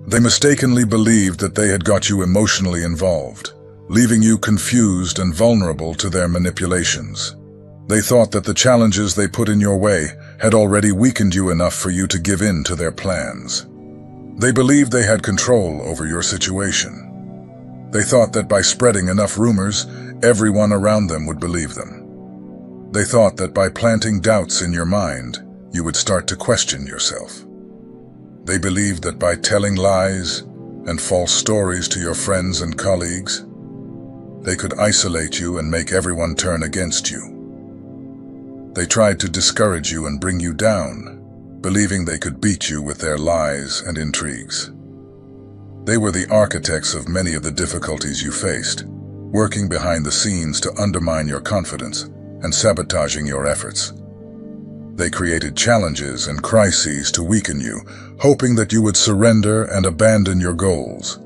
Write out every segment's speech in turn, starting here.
They mistakenly believed that they had got you emotionally involved, leaving you confused and vulnerable to their manipulations. They thought that the challenges they put in your way had already weakened you enough for you to give in to their plans. They believed they had control over your situation. They thought that by spreading enough rumors, everyone around them would believe them. They thought that by planting doubts in your mind, you would start to question yourself. They believed that by telling lies and false stories to your friends and colleagues, they could isolate you and make everyone turn against you. They tried to discourage you and bring you down, believing they could beat you with their lies and intrigues. They were the architects of many of the difficulties you faced, working behind the scenes to undermine your confidence and sabotaging your efforts. They created challenges and crises to weaken you, hoping that you would surrender and abandon your goals.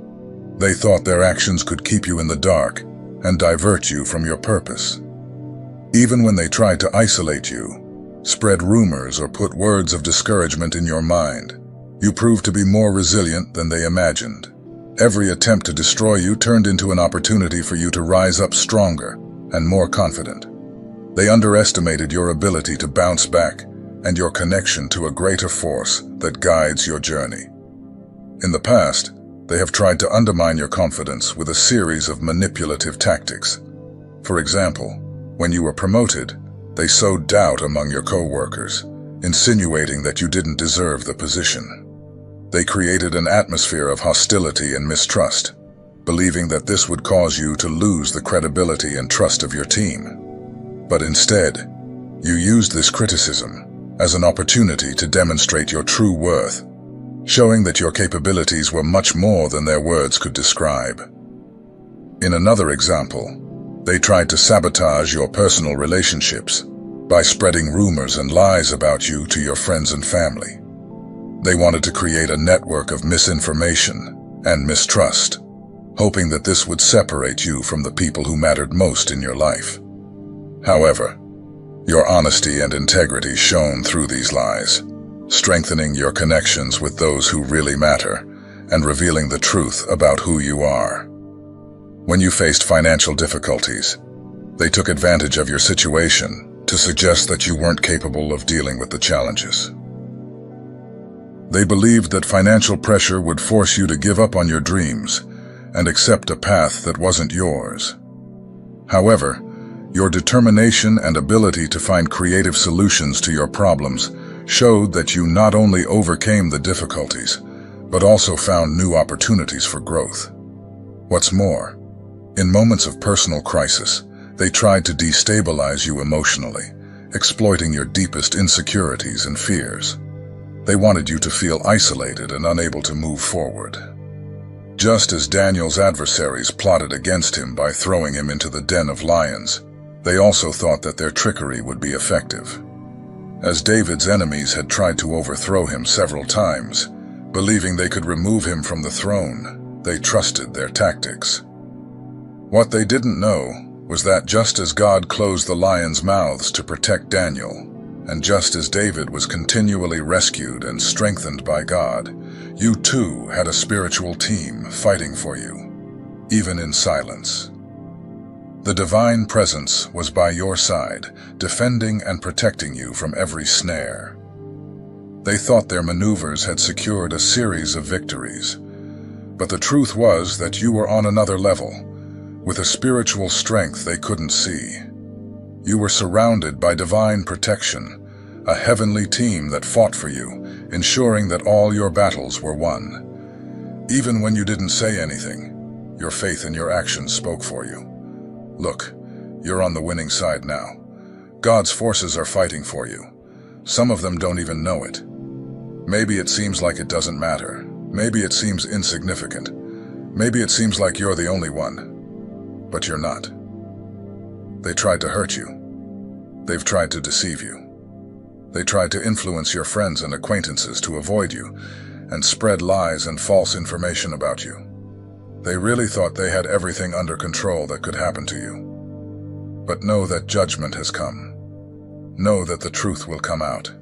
They thought their actions could keep you in the dark and divert you from your purpose. Even when they tried to isolate you, spread rumors, or put words of discouragement in your mind, you proved to be more resilient than they imagined. Every attempt to destroy you turned into an opportunity for you to rise up stronger and more confident. They underestimated your ability to bounce back and your connection to a greater force that guides your journey. In the past, they have tried to undermine your confidence with a series of manipulative tactics. For example, when you were promoted, they sowed doubt among your co-workers, insinuating that you didn't deserve the position. They created an atmosphere of hostility and mistrust, believing that this would cause you to lose the credibility and trust of your team. But instead, you used this criticism as an opportunity to demonstrate your true worth, showing that your capabilities were much more than their words could describe. In another example, they tried to sabotage your personal relationships by spreading rumors and lies about you to your friends and family. They wanted to create a network of misinformation and mistrust, hoping that this would separate you from the people who mattered most in your life. However, your honesty and integrity shone through these lies, strengthening your connections with those who really matter and revealing the truth about who you are. When you faced financial difficulties, they took advantage of your situation to suggest that you weren't capable of dealing with the challenges. They believed that financial pressure would force you to give up on your dreams and accept a path that wasn't yours. However, your determination and ability to find creative solutions to your problems showed that you not only overcame the difficulties, but also found new opportunities for growth. What's more, in moments of personal crisis, they tried to destabilize you emotionally, exploiting your deepest insecurities and fears. They wanted you to feel isolated and unable to move forward. Just as Daniel's adversaries plotted against him by throwing him into the den of lions, they also thought that their trickery would be effective. As David's enemies had tried to overthrow him several times, believing they could remove him from the throne, they trusted their tactics. What they didn't know was that just as God closed the lions' mouths to protect Daniel, and just as David was continually rescued and strengthened by God, you too had a spiritual team fighting for you, even in silence. The divine presence was by your side, defending and protecting you from every snare. They thought their maneuvers had secured a series of victories, but the truth was that you were on another level, with a spiritual strength they couldn't see. You were surrounded by divine protection, a heavenly team that fought for you, ensuring that all your battles were won. Even when you didn't say anything, your faith and your actions spoke for you. Look, you're on the winning side now. God's forces are fighting for you. Some of them don't even know it. Maybe it seems like it doesn't matter. Maybe it seems insignificant. Maybe it seems like you're the only one. But you're not. They tried to hurt you. They've tried to deceive you. They tried to influence your friends and acquaintances to avoid you and spread lies and false information about you. They really thought they had everything under control that could happen to you. But know that judgment has come. Know that the truth will come out.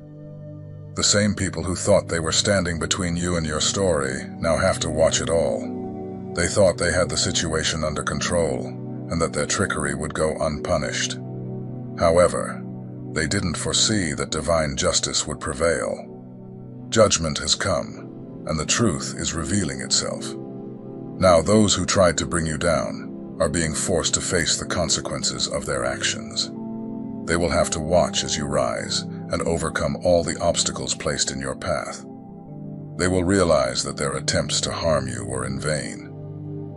The same people who thought they were standing between you and your story now have to watch it all. They thought they had the situation under control and that their trickery would go unpunished. However, they didn't foresee that divine justice would prevail. Judgment has come, and the truth is revealing itself. Now those who tried to bring you down are being forced to face the consequences of their actions. They will have to watch as you rise and overcome all the obstacles placed in your path. They will realize that their attempts to harm you were in vain,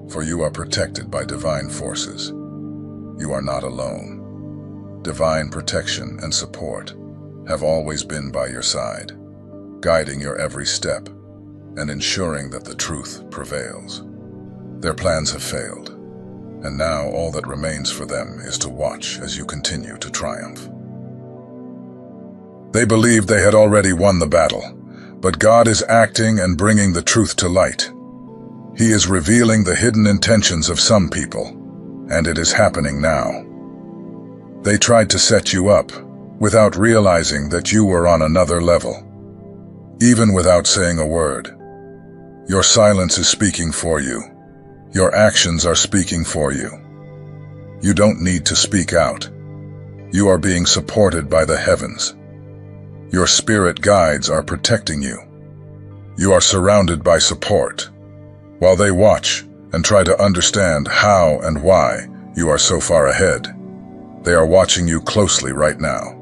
for you are protected by divine forces. You are not alone. Divine protection and support have always been by your side, guiding your every step and ensuring that the truth prevails. Their plans have failed, and now all that remains for them is to watch as you continue to triumph. They believed they had already won the battle, but God is acting and bringing the truth to light. He is revealing the hidden intentions of some people, and it is happening now. They tried to set you up without realizing that you were on another level. Even without saying a word, your silence is speaking for you. Your actions are speaking for you. You don't need to speak out. You are being supported by the heavens. Your spirit guides are protecting you. You are surrounded by support, while they watch and try to understand how and why you are so far ahead. They are watching you closely right now.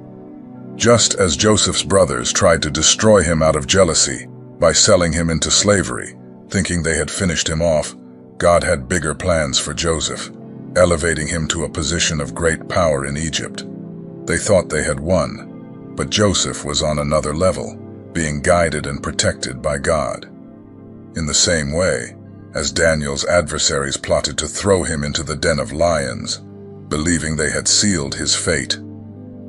Just as Joseph's brothers tried to destroy him out of jealousy by selling him into slavery, thinking they had finished him off, God had bigger plans for Joseph, elevating him to a position of great power in Egypt. They thought they had won, but Joseph was on another level, being guided and protected by God. In the same way, as Daniel's adversaries plotted to throw him into the den of lions, believing they had sealed his fate,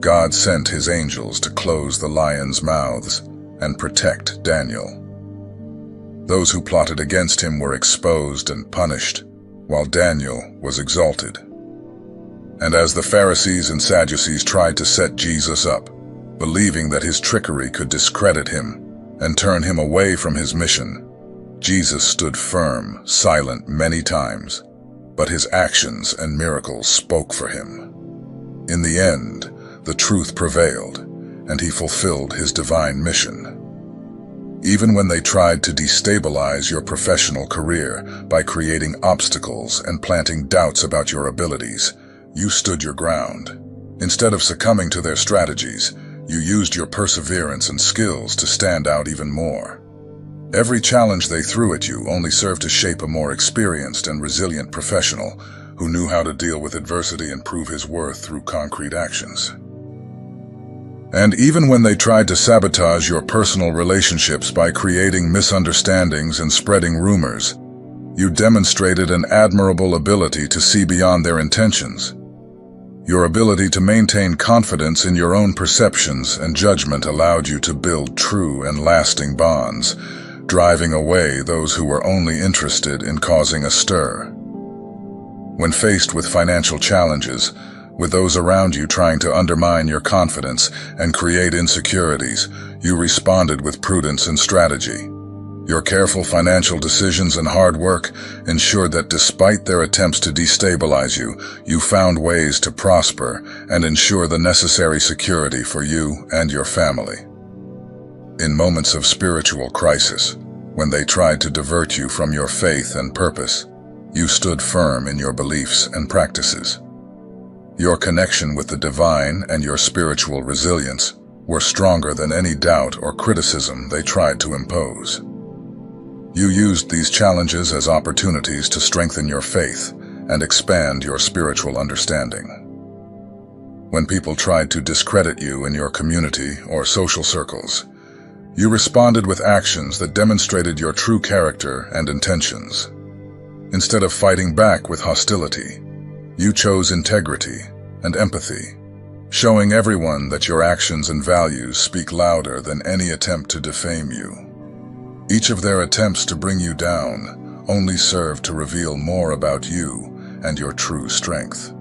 God sent his angels to close the lions' mouths and protect Daniel. Those who plotted against him were exposed and punished, while Daniel was exalted. And as the Pharisees and Sadducees tried to set Jesus up, believing that his trickery could discredit him and turn him away from his mission, Jesus stood firm, silent many times, but his actions and miracles spoke for him. In the end, the truth prevailed, and he fulfilled his divine mission. Even when they tried to destabilize your professional career by creating obstacles and planting doubts about your abilities, you stood your ground. Instead of succumbing to their strategies, you used your perseverance and skills to stand out even more. Every challenge they threw at you only served to shape a more experienced and resilient professional who knew how to deal with adversity and prove his worth through concrete actions. And even when they tried to sabotage your personal relationships by creating misunderstandings and spreading rumors, you demonstrated an admirable ability to see beyond their intentions. Your ability to maintain confidence in your own perceptions and judgment allowed you to build true and lasting bonds, driving away those who were only interested in causing a stir. When faced with financial challenges, with those around you trying to undermine your confidence and create insecurities, you responded with prudence and strategy. Your careful financial decisions and hard work ensured that despite their attempts to destabilize you, you found ways to prosper and ensure the necessary security for you and your family. In moments of spiritual crisis, when they tried to divert you from your faith and purpose, you stood firm in your beliefs and practices. Your connection with the divine and your spiritual resilience were stronger than any doubt or criticism they tried to impose. You used these challenges as opportunities to strengthen your faith and expand your spiritual understanding. When people tried to discredit you in your community or social circles, you responded with actions that demonstrated your true character and intentions. Instead of fighting back with hostility, you chose integrity and empathy, showing everyone that your actions and values speak louder than any attempt to defame you. Each of their attempts to bring you down only served to reveal more about you and your true strength.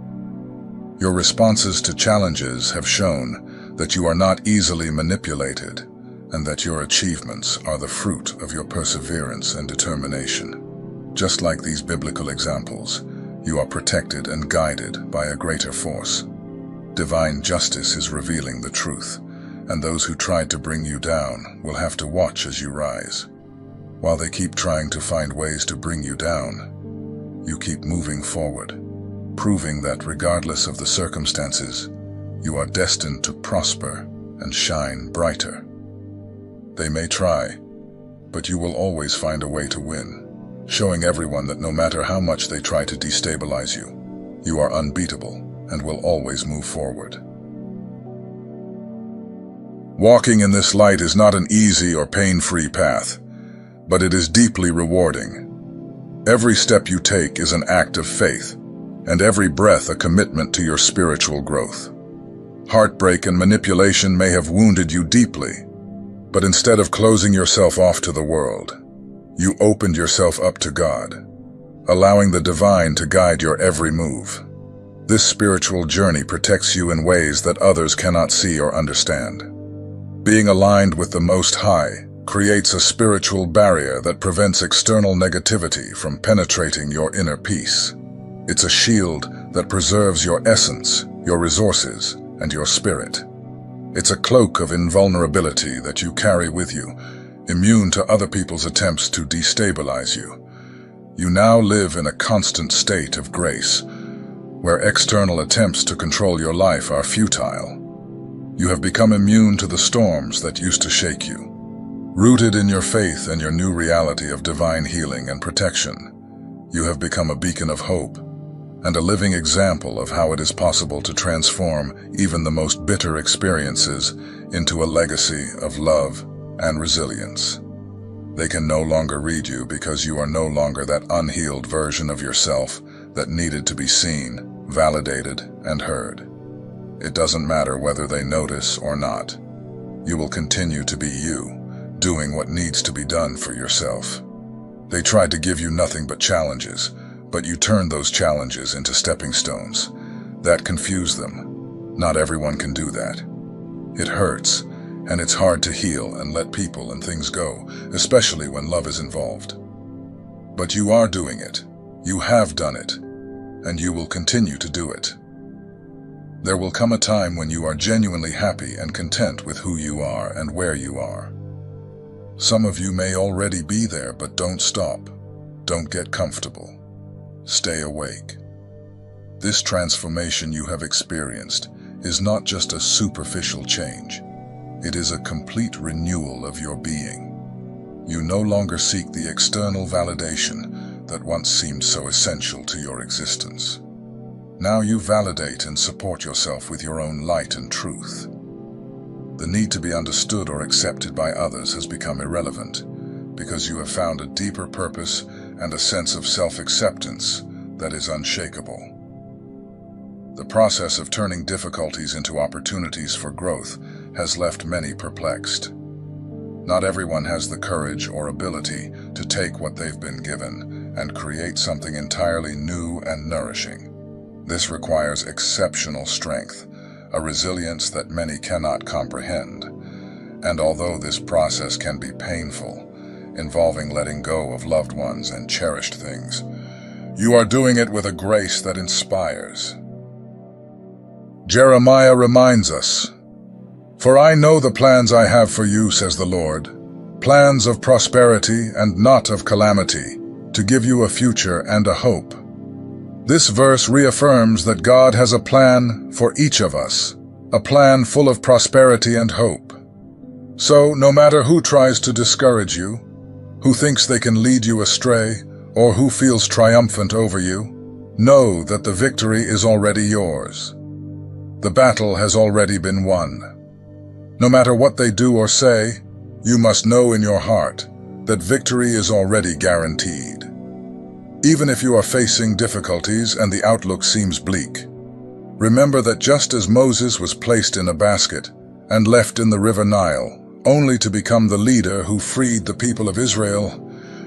Your responses to challenges have shown that you are not easily manipulated and that your achievements are the fruit of your perseverance and determination. Just like these biblical examples, you are protected and guided by a greater force. Divine justice is revealing the truth, and those who tried to bring you down will have to watch as you rise. While they keep trying to find ways to bring you down, you keep moving forward, proving that regardless of the circumstances, you are destined to prosper and shine brighter. They may try, but you will always find a way to win, showing everyone that no matter how much they try to destabilize you, you are unbeatable and will always move forward. Walking in this light is not an easy or pain-free path, but it is deeply rewarding. Every step you take is an act of faith, and every breath a commitment to your spiritual growth. Heartbreak and manipulation may have wounded you deeply, but instead of closing yourself off to the world, you opened yourself up to God, allowing the divine to guide your every move. This spiritual journey protects you in ways that others cannot see or understand. Being aligned with the Most High creates a spiritual barrier that prevents external negativity from penetrating your inner peace. It's a shield that preserves your essence, your resources, and your spirit. It's a cloak of invulnerability that you carry with you, immune to other people's attempts to destabilize you. You now live in a constant state of grace, where external attempts to control your life are futile. You have become immune to the storms that used to shake you. Rooted in your faith and your new reality of divine healing and protection, you have become a beacon of hope and a living example of how it is possible to transform even the most bitter experiences into a legacy of love and resilience. They can no longer read you because you are no longer that unhealed version of yourself that needed to be seen, validated, and heard. It doesn't matter whether they notice or not. You will continue to be you, doing what needs to be done for yourself. They tried to give you nothing but challenges, but you turned those challenges into stepping stones. That confused them. Not everyone can do that. It hurts, and it's hard to heal and let people and things go, especially when love is involved. But you are doing it. You have done it, and you will continue to do it. There will come a time when you are genuinely happy and content with who you are and where you are. Some of you may already be there, but don't stop. Don't get comfortable. Stay awake. This transformation you have experienced is not just a superficial change. It is a complete renewal of your being. You no longer seek the external validation that once seemed so essential to your existence. Now you validate and support yourself with your own light and truth. The need to be understood or accepted by others has become irrelevant because you have found a deeper purpose and a sense of self-acceptance that is unshakable. The process of turning difficulties into opportunities for growth has left many perplexed. Not everyone has the courage or ability to take what they've been given and create something entirely new and nourishing. This requires exceptional strength, a resilience that many cannot comprehend. And although this process can be painful, involving letting go of loved ones and cherished things, you are doing it with a grace that inspires. Jeremiah reminds us, "For I know the plans I have for you, says the Lord, plans of prosperity and not of calamity, to give you a future and a hope." This verse reaffirms that God has a plan for each of us, a plan full of prosperity and hope. So, no matter who tries to discourage you, who thinks they can lead you astray, or who feels triumphant over you, know that the victory is already yours. The battle has already been won. No matter what they do or say, you must know in your heart that victory is already guaranteed. Even if you are facing difficulties and the outlook seems bleak, remember that just as Moses was placed in a basket and left in the river Nile, only to become the leader who freed the people of Israel,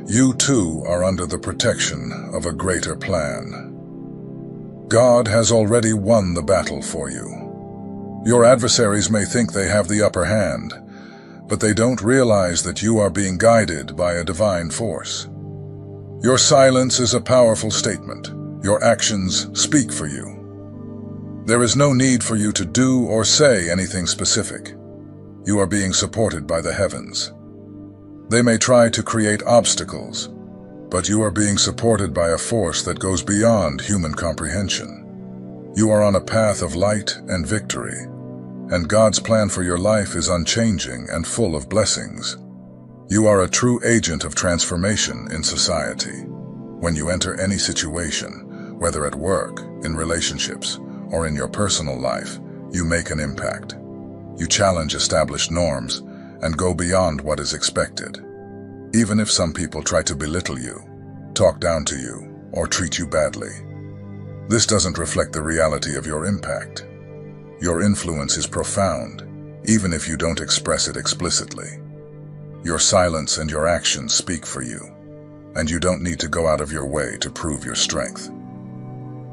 you too are under the protection of a greater plan. God has already won the battle for you. Your adversaries may think they have the upper hand, but they don't realize that you are being guided by a divine force. Your silence is a powerful statement. Your actions speak for you. There is no need for you to do or say anything specific. You are being supported by the heavens. They may try to create obstacles, but you are being supported by a force that goes beyond human comprehension. You are on a path of light and victory, and God's plan for your life is unchanging and full of blessings. You are a true agent of transformation in society. When you enter any situation, whether at work, in relationships, or in your personal life, you make an impact. You challenge established norms and go beyond what is expected. Even if some people try to belittle you, talk down to you, or treat you badly, this doesn't reflect the reality of your impact. Your influence is profound, even if you don't express it explicitly. Your silence and your actions speak for you, and you don't need to go out of your way to prove your strength.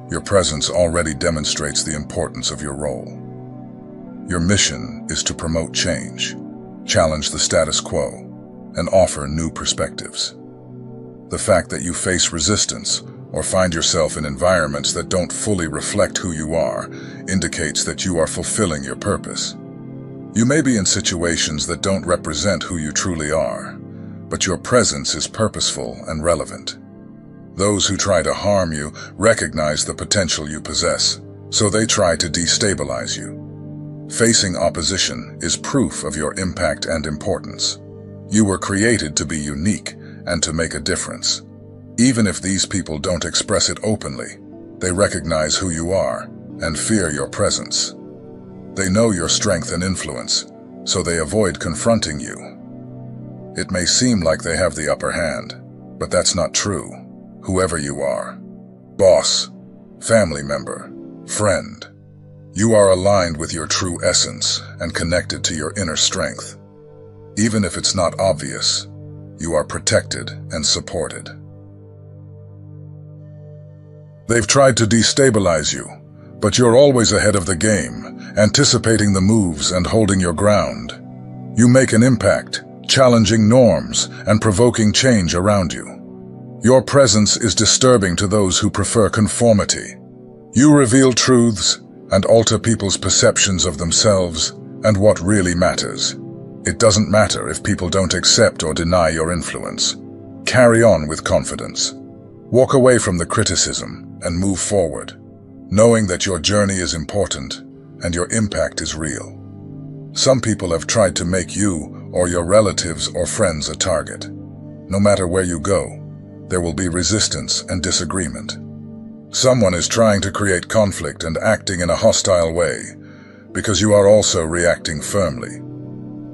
Your presence already demonstrates the importance of your role. Your mission is to promote change, challenge the status quo, and offer new perspectives. The fact that you face resistance or find yourself in environments that don't fully reflect who you are indicates that you are fulfilling your purpose. You may be in situations that don't represent who you truly are, but your presence is purposeful and relevant. Those who try to harm you recognize the potential you possess, so they try to destabilize you. Facing opposition is proof of your impact and importance. You were created to be unique and to make a difference. Even if these people don't express it openly, they recognize who you are and fear your presence. They know your strength and influence, so they avoid confronting you. It may seem like they have the upper hand, but that's not true. Whoever you are, boss, family member, friend, you are aligned with your true essence and connected to your inner strength. Even if it's not obvious, you are protected and supported. They've tried to destabilize you, but you're always ahead of the game, anticipating the moves and holding your ground. You make an impact, challenging norms and provoking change around you. Your presence is disturbing to those who prefer conformity. You reveal truths and alter people's perceptions of themselves and what really matters. It doesn't matter if people don't accept or deny your influence. Carry on with confidence. Walk away from the criticism and move forward, knowing that your journey is important and your impact is real. Some people have tried to make you or your relatives or friends a target. No matter where you go, there will be resistance and disagreement. Someone is trying to create conflict and acting in a hostile way because you are also reacting firmly.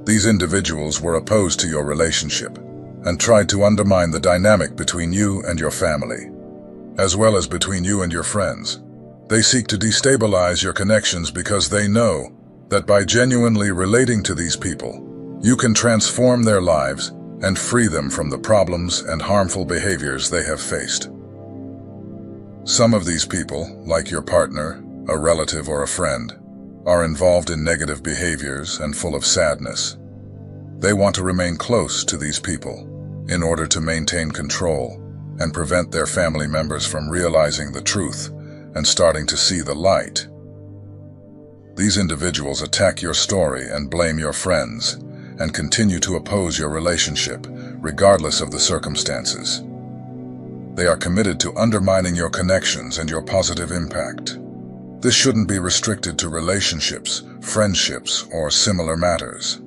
These individuals were opposed to your relationship and tried to undermine the dynamic between you and your family, as well as between you and your friends. They seek to destabilize your connections because they know that by genuinely relating to these people, you can transform their lives and free them from the problems and harmful behaviors they have faced. Some of these people, like your partner, a relative, or a friend, are involved in negative behaviors and full of sadness. They want to remain close to these people in order to maintain control and prevent their family members from realizing the truth and starting to see the light. These individuals attack your story and blame your friends and continue to oppose your relationship, regardless of the circumstances. They are committed to undermining your connections and your positive impact. This shouldn't be restricted to relationships, friendships, or similar matters.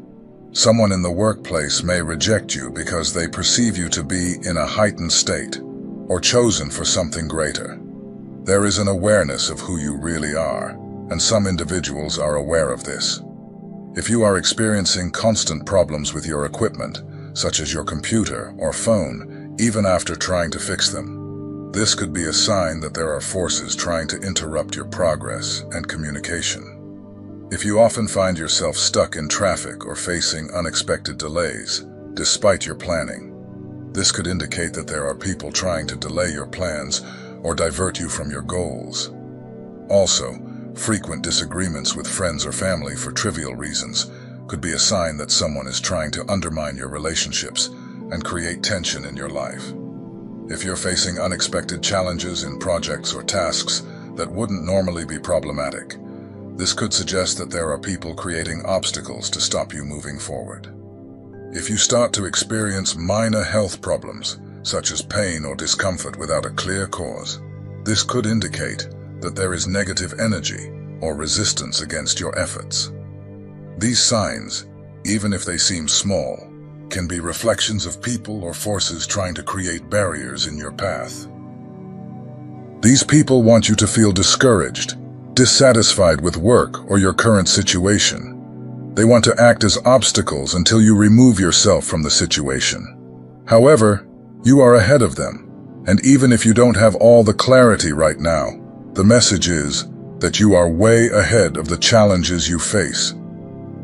Someone in the workplace may reject you because they perceive you to be in a heightened state or chosen for something greater. There is an awareness of who you really are, and some individuals are aware of this. If you are experiencing constant problems with your equipment, such as your computer or phone, even after trying to fix them, this could be a sign that there are forces trying to interrupt your progress and communication. If you often find yourself stuck in traffic or facing unexpected delays, despite your planning, this could indicate that there are people trying to delay your plans or divert you from your goals. Also, frequent disagreements with friends or family for trivial reasons could be a sign that someone is trying to undermine your relationships and create tension in your life. If you're facing unexpected challenges in projects or tasks that wouldn't normally be problematic, this could suggest that there are people creating obstacles to stop you moving forward. If you start to experience minor health problems, such as pain or discomfort without a clear cause, this could indicate that there is negative energy or resistance against your efforts. These signs, even if they seem small, can be reflections of people or forces trying to create barriers in your path. These people want you to feel discouraged, dissatisfied with work or your current situation. They want to act as obstacles until you remove yourself from the situation. However, you are ahead of them, and even if you don't have all the clarity right now, the message is that you are way ahead of the challenges you face.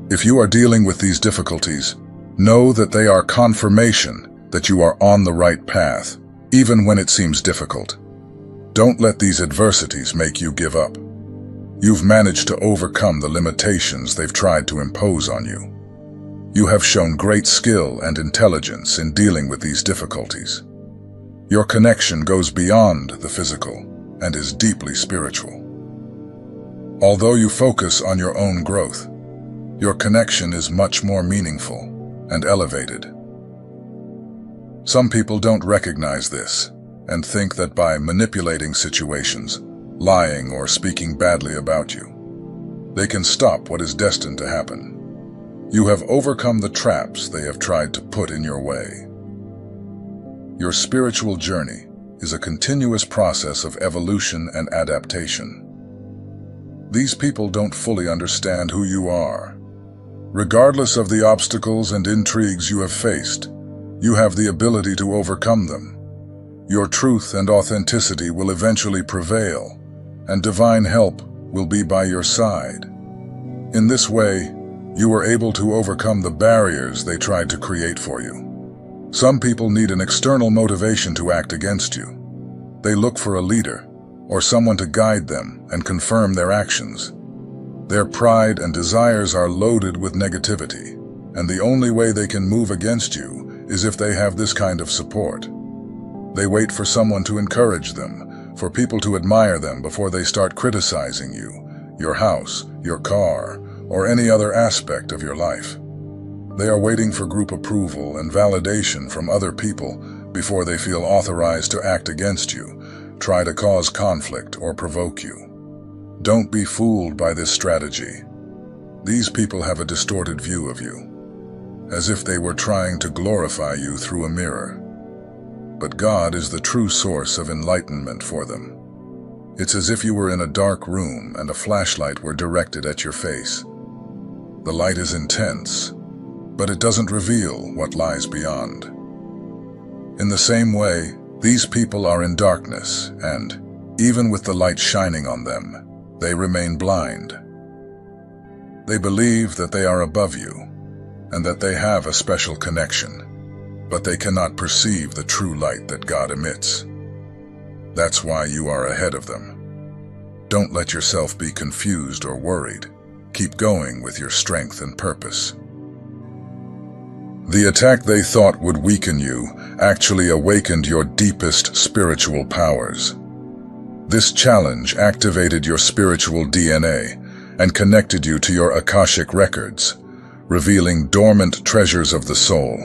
If you are dealing with these difficulties, know that they are confirmation that you are on the right path, even when it seems difficult. Don't let these adversities make you give up. You've managed to overcome the limitations they've tried to impose on you. You have shown great skill and intelligence in dealing with these difficulties. Your connection goes beyond the physical and is deeply spiritual. Although you focus on your own growth, your connection is much more meaningful and elevated. Some people don't recognize this and think that by manipulating situations, lying or speaking badly about you, they can stop what is destined to happen. You have overcome the traps they have tried to put in your way. Your spiritual journey is a continuous process of evolution and adaptation. These people don't fully understand who you are. Regardless of the obstacles and intrigues you have faced, you have the ability to overcome them. Your truth and authenticity will eventually prevail, and divine help will be by your side. In this way, you are able to overcome the barriers they tried to create for you. Some people need an external motivation to act against you. They look for a leader or someone to guide them and confirm their actions. Their pride and desires are loaded with negativity, and the only way they can move against you is if they have this kind of support. They wait for someone to encourage them, for people to admire them before they start criticizing you, your house, your car, or any other aspect of your life. They are waiting for group approval and validation from other people before they feel authorized to act against you, try to cause conflict, or provoke you. Don't be fooled by this strategy. These people have a distorted view of you, as if they were trying to glorify you through a mirror. But God is the true source of enlightenment for them. It's as if you were in a dark room and a flashlight were directed at your face. The light is intense, but it doesn't reveal what lies beyond. In the same way, these people are in darkness, and, even with the light shining on them, they remain blind. They believe that they are above you, and that they have a special connection, but they cannot perceive the true light that God emits. That's why you are ahead of them. Don't let yourself be confused or worried. Keep going with your strength and purpose. The attack they thought would weaken you actually awakened your deepest spiritual powers. This challenge activated your spiritual DNA and connected you to your Akashic records, revealing dormant treasures of the soul.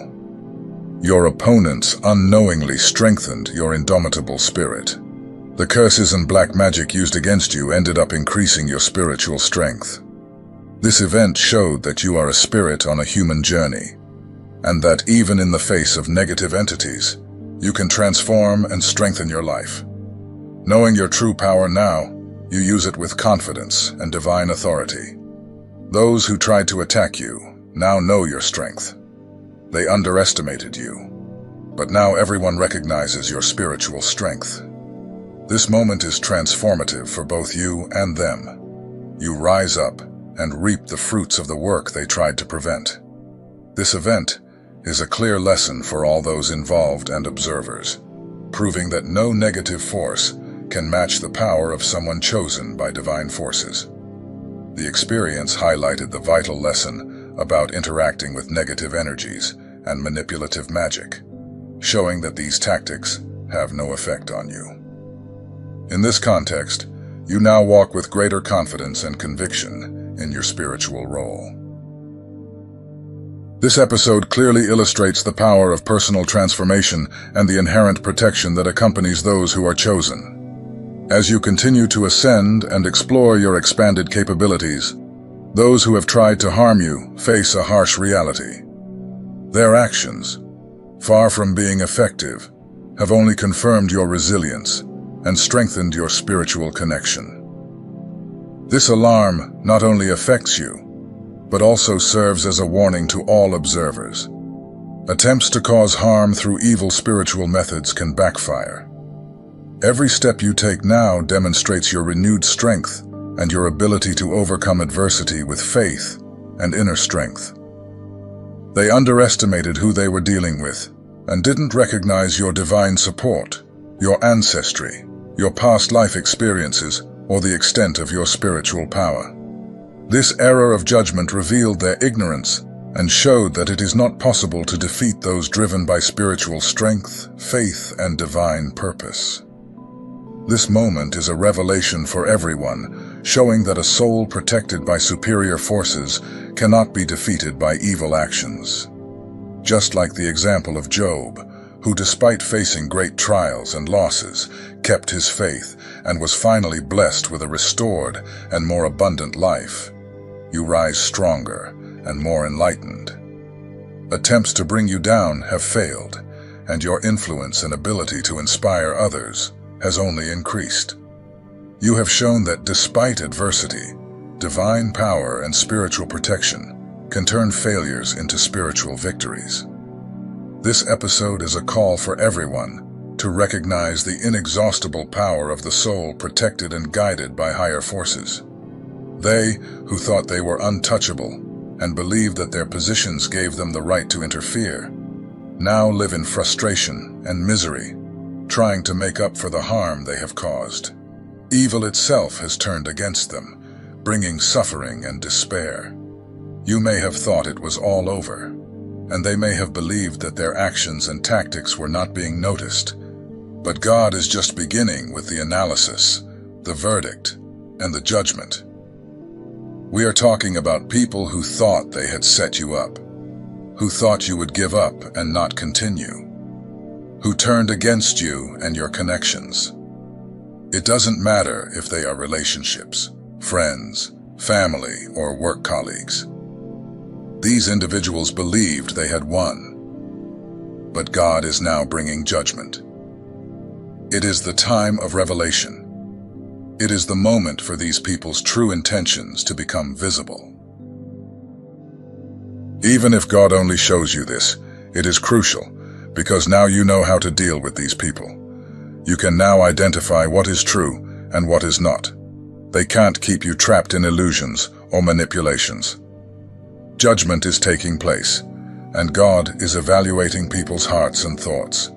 Your opponents unknowingly strengthened your indomitable spirit. The curses and black magic used against you ended up increasing your spiritual strength. This event showed that you are a spirit on a human journey, and that even in the face of negative entities, you can transform and strengthen your life. Knowing your true power now, you use it with confidence and divine authority. Those who tried to attack you now know your strength. They underestimated you, but now everyone recognizes your spiritual strength. This moment is transformative for both you and them. You rise up and reap the fruits of the work they tried to prevent. This event is a clear lesson for all those involved and observers, proving that no negative force can match the power of someone chosen by divine forces. The experience highlighted the vital lesson about interacting with negative energies and manipulative magic, showing that these tactics have no effect on you. In this context, you now walk with greater confidence and conviction in your spiritual role. This episode clearly illustrates the power of personal transformation and the inherent protection that accompanies those who are chosen. As you continue to ascend and explore your expanded capabilities, those who have tried to harm you face a harsh reality. Their actions, far from being effective, have only confirmed your resilience and strengthened your spiritual connection. This alarm not only affects you, but also serves as a warning to all observers. Attempts to cause harm through evil spiritual methods can backfire. Every step you take now demonstrates your renewed strength and your ability to overcome adversity with faith and inner strength. They underestimated who they were dealing with and didn't recognize your divine support, your ancestry, your past life experiences, or the extent of your spiritual power. This error of judgment revealed their ignorance and showed that it is not possible to defeat those driven by spiritual strength, faith, and divine purpose. This moment is a revelation for everyone, showing that a soul protected by superior forces cannot be defeated by evil actions. Just like the example of Job, who despite facing great trials and losses, kept his faith and was finally blessed with a restored and more abundant life. You rise stronger and more enlightened. Attempts to bring you down have failed, and your influence and ability to inspire others has only increased. You have shown that despite adversity, divine power and spiritual protection can turn failures into spiritual victories. This episode is a call for everyone to recognize the inexhaustible power of the soul protected and guided by higher forces. They, who thought they were untouchable and believed that their positions gave them the right to interfere, now live in frustration and misery, trying to make up for the harm they have caused. Evil itself has turned against them, bringing suffering and despair. You may have thought it was all over, and they may have believed that their actions and tactics were not being noticed. But God is just beginning with the analysis, the verdict, and the judgment. We are talking about people who thought they had set you up, who thought you would give up and not continue, who turned against you and your connections. It doesn't matter if they are relationships, friends, family, or work colleagues. These individuals believed they had won, but God is now bringing judgment. It is the time of revelation. It is the moment for these people's true intentions to become visible. Even if God only shows you this, it is crucial, because now you know how to deal with these people. You can now identify what is true and what is not. They can't keep you trapped in illusions or manipulations. Judgment is taking place, and God is evaluating people's hearts and thoughts.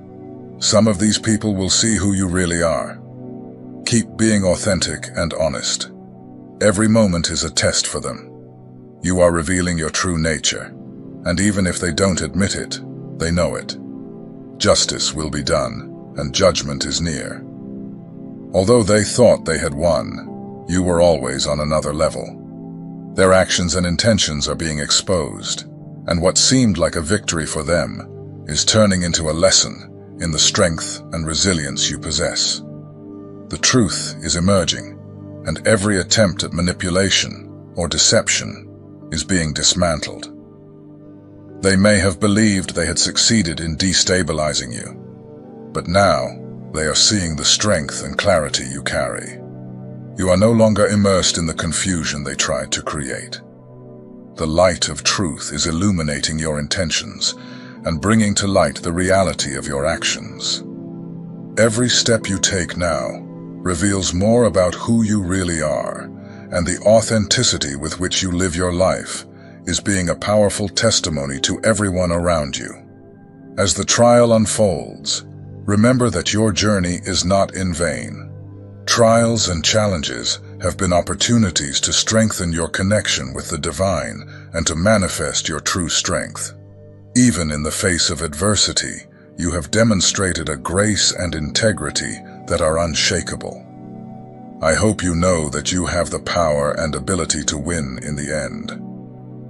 Some of these people will see who you really are. Keep being authentic and honest. Every moment is a test for them. You are revealing your true nature, and even if they don't admit it, they know it. Justice will be done, and judgment is near. Although they thought they had won, you were always on another level. Their actions and intentions are being exposed, and what seemed like a victory for them is turning into a lesson in the strength and resilience you possess. The truth is emerging, and every attempt at manipulation or deception is being dismantled. They may have believed they had succeeded in destabilizing you, but now they are seeing the strength and clarity you carry. You are no longer immersed in the confusion they tried to create. The light of truth is illuminating your intentions and bringing to light the reality of your actions. Every step you take now reveals more about who you really are, and the authenticity with which you live your life is being a powerful testimony to everyone around you. As the trial unfolds, remember that your journey is not in vain. Trials and challenges have been opportunities to strengthen your connection with the divine and to manifest your true strength. Even in the face of adversity, you have demonstrated a grace and integrity that are unshakable. I hope you know that you have the power and ability to win in the end.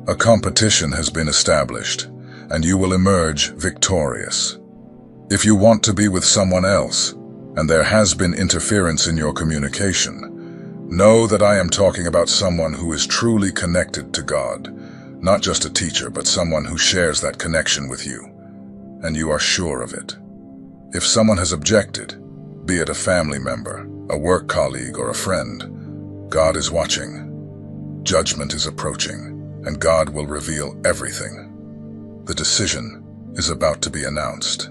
A competition has been established, and you will emerge victorious. If you want to be with someone else, and there has been interference in your communication, know that I am talking about someone who is truly connected to God, not just a teacher, but someone who shares that connection with you, and you are sure of it. If someone has objected, be it a family member, a work colleague, or a friend, God is watching. Judgment is approaching, and God will reveal everything. The decision is about to be announced.